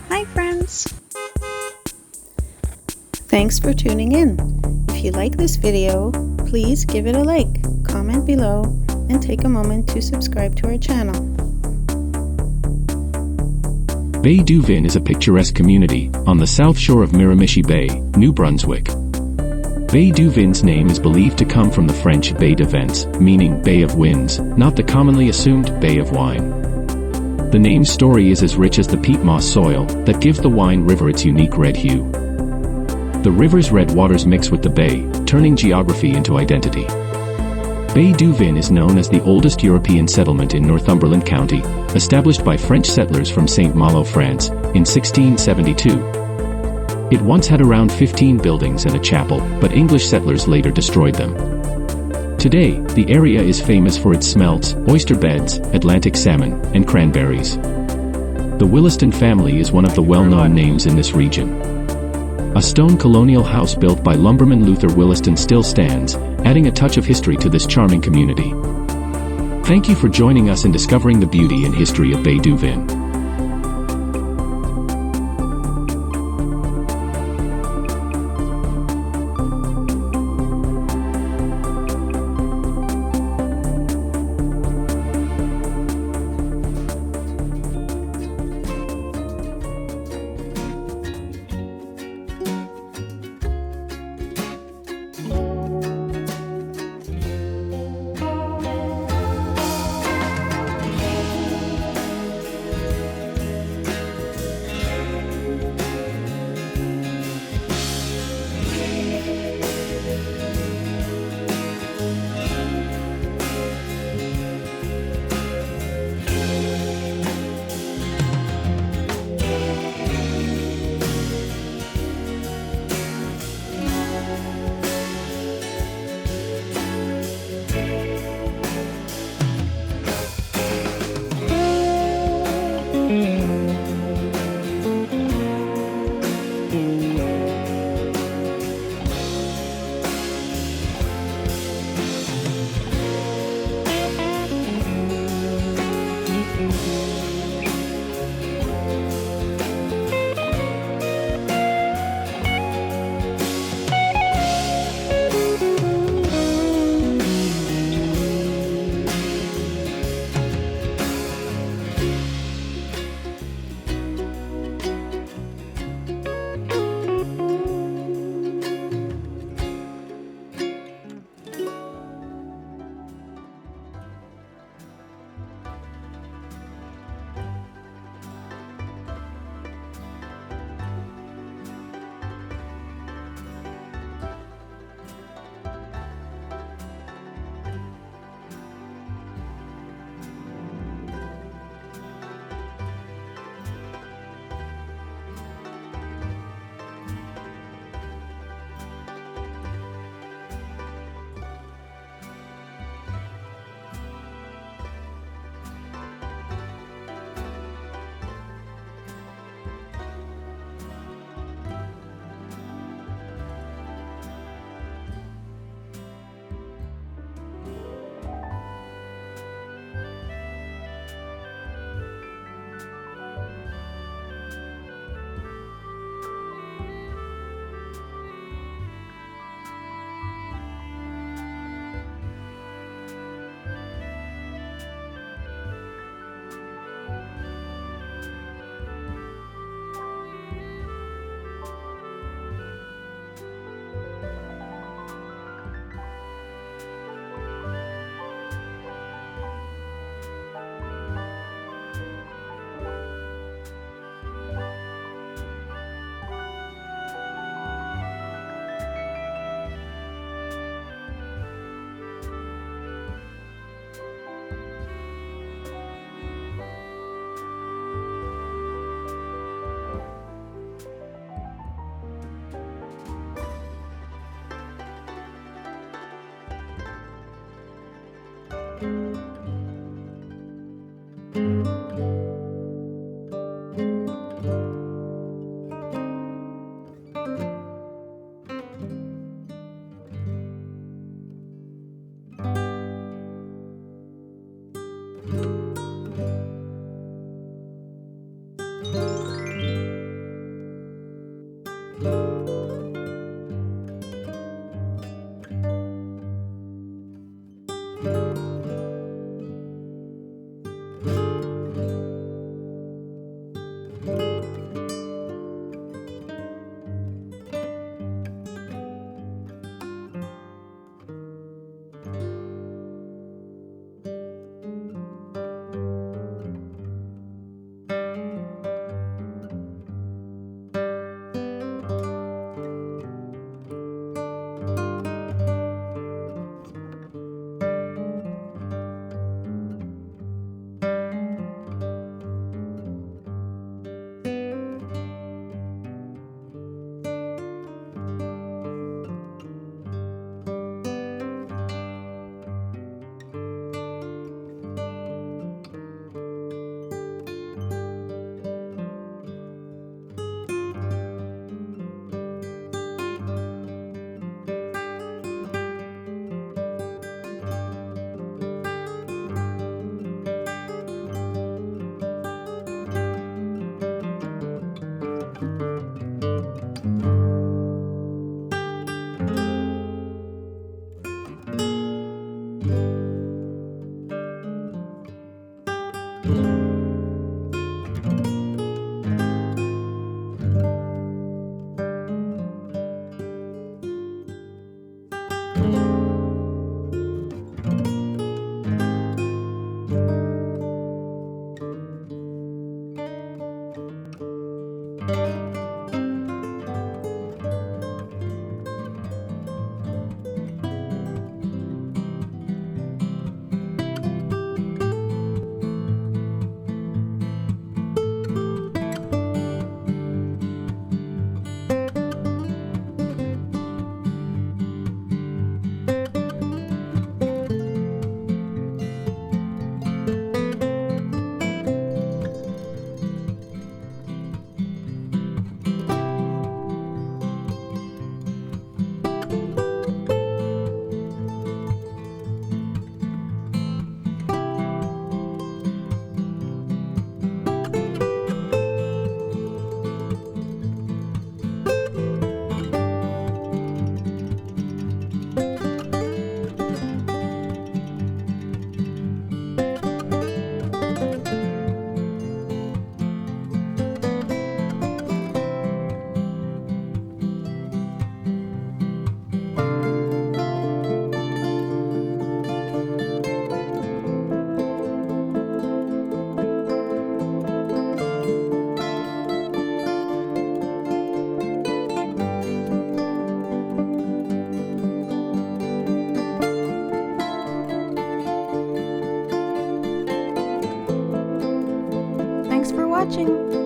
Hi friends! Thanks for tuning in. If you like this video, please give it a like, comment below, and take a moment to subscribe to our channel. Bay du Vin is a picturesque community on the south shore of Miramichi Bay, New Brunswick. Bay du Vin's name is believed to come from the French Bay de Vents, meaning Bay of Winds, not the commonly assumed Bay of Wine. The name's story is as rich as the peat moss soil that gives the Wine River its unique red hue. The river's red waters mix with the bay, turning geography into identity. Bay du Vin is known as the oldest European settlement in Northumberland County, established by French settlers from Saint Malo, France, in 1672. It once had around 15 buildings and a chapel, but English settlers later destroyed them. Today, the area is famous for its smelts, oyster beds, Atlantic salmon, and cranberries. The Williston family is one of the well-known names in this region. A stone colonial house built by lumberman Luther Williston still stands, adding a touch of history to this charming community. Thank you for joining us in discovering the beauty and history of Bay du Vin. Thanks for watching!